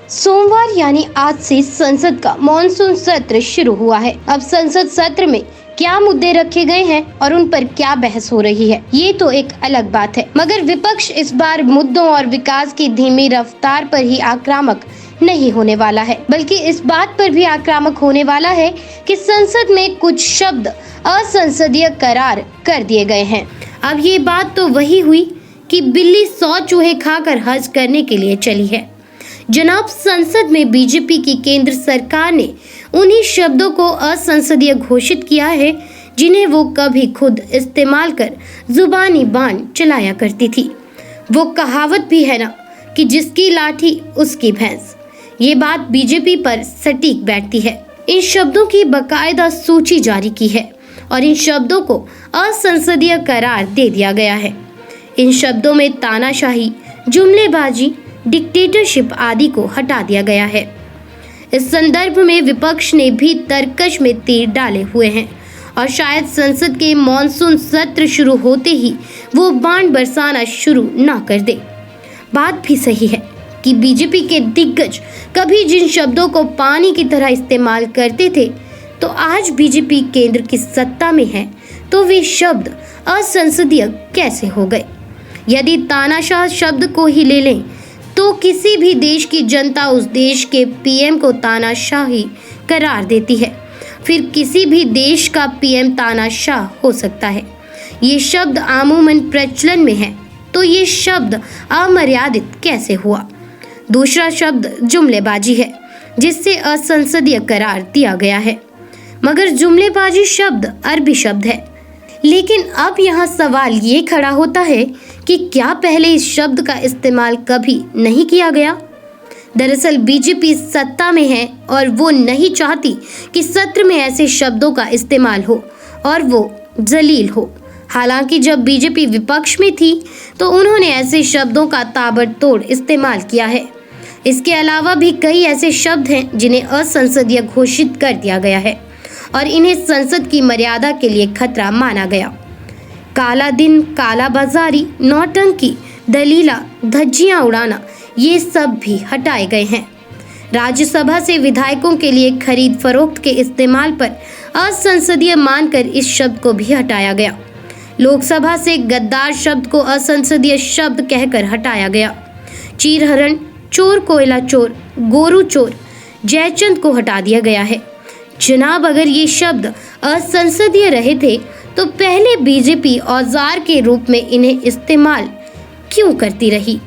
सोमवार यानी आज से संसद का मॉनसून सत्र शुरू हुआ है। अब संसद सत्र में क्या मुद्दे रखे गए हैं और उन पर क्या बहस हो रही है, ये तो एक अलग बात है। मगर विपक्ष इस बार मुद्दों और विकास की धीमी रफ्तार पर ही आक्रामक नहीं होने वाला है, बल्कि इस बात पर भी आक्रामक होने वाला है कि संसद में कुछ शब्द असंसदीय करार कर दिए गए हैं। अब ये बात तो वही हुई कि बिल्ली 100 चूहे खाकर हज करने के लिए चली है। जनाब, संसद में बीजेपी की केंद्र सरकार ने उन्हीं शब्दों को असंसदीय घोषित किया है जिन्हें वो कभी खुद इस्तेमाल कर जुबानी बाण चलाया करती थी। वो कहावत भी है ना कि जिसकी लाठी उसकी भैंस। ये बात बीजेपी पर सटीक बैठती है। इन शब्दों की बकायदा सूची जारी की है और इन शब्दों को असंसदीय करार दे दिया गया है। इन शब्दों में तानाशाही, जुमलेबाजी, डिक्टेटरशिप आदि को हटा दिया गया है। इस संदर्भ में विपक्ष ने भी तर्कश में तीर डाले हुए हैं और शायद संसद के मॉनसून सत्र शुरू होते ही वो बाण बरसाना शुरू ना कर दे। बात भी सही है कि बीजेपी के दिग्गज कभी जिन शब्दों को पानी की तरह इस्तेमाल करते थे, तो आज बीजेपी केंद्र की सत्ता में है तो वे शब्द असंसदीय कैसे हो गए। यदि तानाशाह शब्द को ही ले लें तो किसी भी देश की जनता उस देश के पीएम को तानाशाही करार देती है। फिर किसी भी देश का पीएम तानाशाह हो सकता है। ये शब्द आमूमन प्रचलन में है, तो ये शब्द अमर्यादित कैसे हुआ। दूसरा शब्द जुमलेबाजी है, जिससे असंसदीय करार दिया गया है। मगर जुमलेबाजी शब्द अरबी शब्द है। लेकिन अब यहाँ सवाल ये खड़ा होता है कि क्या पहले इस शब्द का इस्तेमाल कभी नहीं किया गया। दरअसल बीजेपी सत्ता में है और वो नहीं चाहती कि सत्र में ऐसे शब्दों का इस्तेमाल हो और वो जलील हो। हालांकि जब बीजेपी विपक्ष में थी तो उन्होंने ऐसे शब्दों का ताबड़तोड़ इस्तेमाल किया है। इसके अलावा भी कई ऐसे शब्द हैं जिन्हें असंसदीय घोषित कर दिया गया है और इन्हें संसद की मर्यादा के लिए खतरा माना गया। काला दिन, काला बाजारी, नौटंकी, दलीला, धज्जियां उड़ाना, ये सब भी हटाए गए हैं। राज्यसभा से विधायकों के लिए खरीद फरोख्त के इस्तेमाल पर असंसदीय मानकर इस शब्द को भी हटाया गया। लोकसभा से गद्दार शब्द को असंसदीय शब्द कहकर हटाया गया। चीरहरण, चोर कोयला चोर, गोरू चोर, जयचंद को हटा दिया गया है। जनाब, अगर ये शब्द असंसदीय रहे थे तो पहले बीजेपी औजार के रूप में इन्हें इस्तेमाल क्यों करती रही।